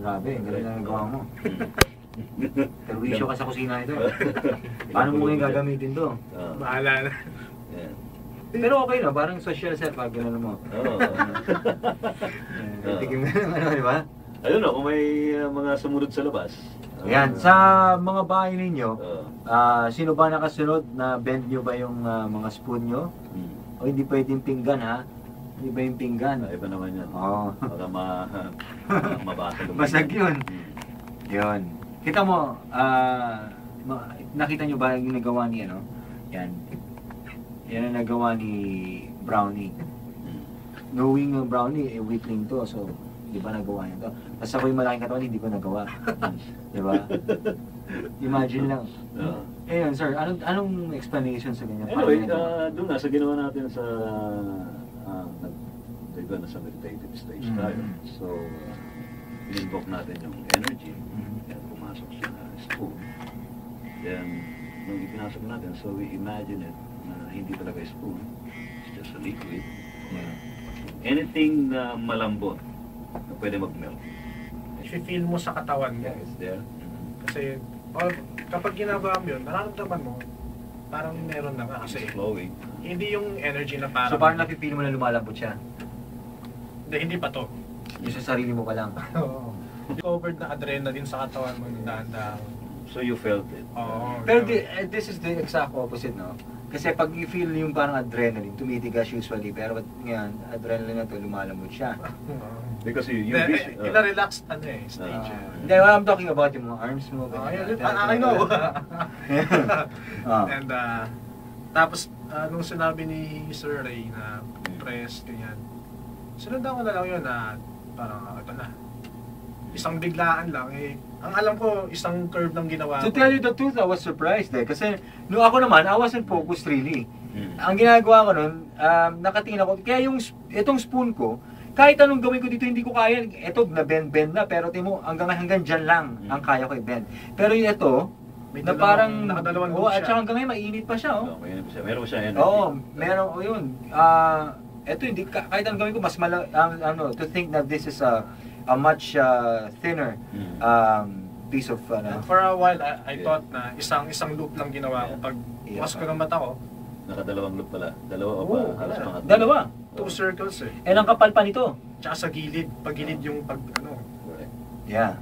Grabe, galing na nagawa mo. Perwisyo ka sa kusina ito. Paano mo ngayon gagamitin to? Bahala na. Yan. Pero okay na, parang social set pag gano'n mo. Oo. Titigim na ng ano, di ba? Ayun o, kung may mga sumunod sa labas. Ayan, sa mga bahay ninyo, Oo. sino ba nakasunod na bend nyo ba yung mga spoon nyo? O hindi pwedeng pinggan ha? Hindi ba yung pinggan? Iba naman yan. Oo. Baka mabasa lumayan. Basag yun. Yun. Kita mo, nakita nyo ba yung nagawa ni ano? Yan. Yan ang nagawa ni Brownie. Knowing Brownie, weakling to, so di ba nagawa niya to? Basta ako yung malaking katawan, hindi ko nagawa. Di ba? Imagine lang. Ayun, sir, anong explanation sa ganyan? Anyway, doon na, sa ginawa natin sa nasa meditative stage tayo. So, in-invoke natin yung energy. Yan, pumasok sa spoon. Then, nung ipinasok natin, so we imagine it na hindi talaga spoon. It's just a liquid. Anything na malambot na pwede mag-melt. I-feel mo sa katawan mo. Yeah, it's there. Kasi kapag ginagawa mo yun, nararamdaman mo, parang meron na nga kasi. It's flowing. Hindi yung energy na parang... So parang napipili mo na lumalambot siya? Hindi pa to. Yung sa sarili mo pa lang? Oo. Covered na adrenaline sa katawan mo na dahan-dahan. So you felt it. Oo. Pero this is the exact opposite, no? Kasi pag you-feel yung parang adrenaline, tumitigas usually, pero ngayon, adrenaline na to, lumalambot siya. Because you busy. Ina-relax stage. Hindi, I'm talking about yung mga arms mo. I know. Ah. And tapos nung sinabi ni Sir Ray na press, ganyan, sunod ko na lang yun na parang ito na. Isang biglaan lang ang alam ko isang curve lang ginawa To ko. tell you the truth, I was surprised kasi nung ako naman, I wasn't focused really. Ang ginagawa ko nun, nakatingin ako, kaya itong spoon ko, kahit anong gawin ko dito, hindi ko kaya. Ito, na-bend na, pero timo, hanggang dyan lang ang kaya ko i-bend. Pero yung ito, May na parang, nakadalawang at siya. saka hanggang ngayon, mainit pa siya, oh. Meron pa siya. Meron siya energy. Oo, meron, yun. Ito, hindi, kahit anong gawin ko, mas to think that this is a much thinner piece of, For a while, I thought na isang loop lang ginawa ko. Pag bukas ko ng mata ko, Nakadalawang loop pala. Dalawa o ba? Oo, Halos mga dalawa. 2 circles Eh, ang kapal pa nito. Tsaka sa gilid, pag gilid yung pag Correct. Yeah.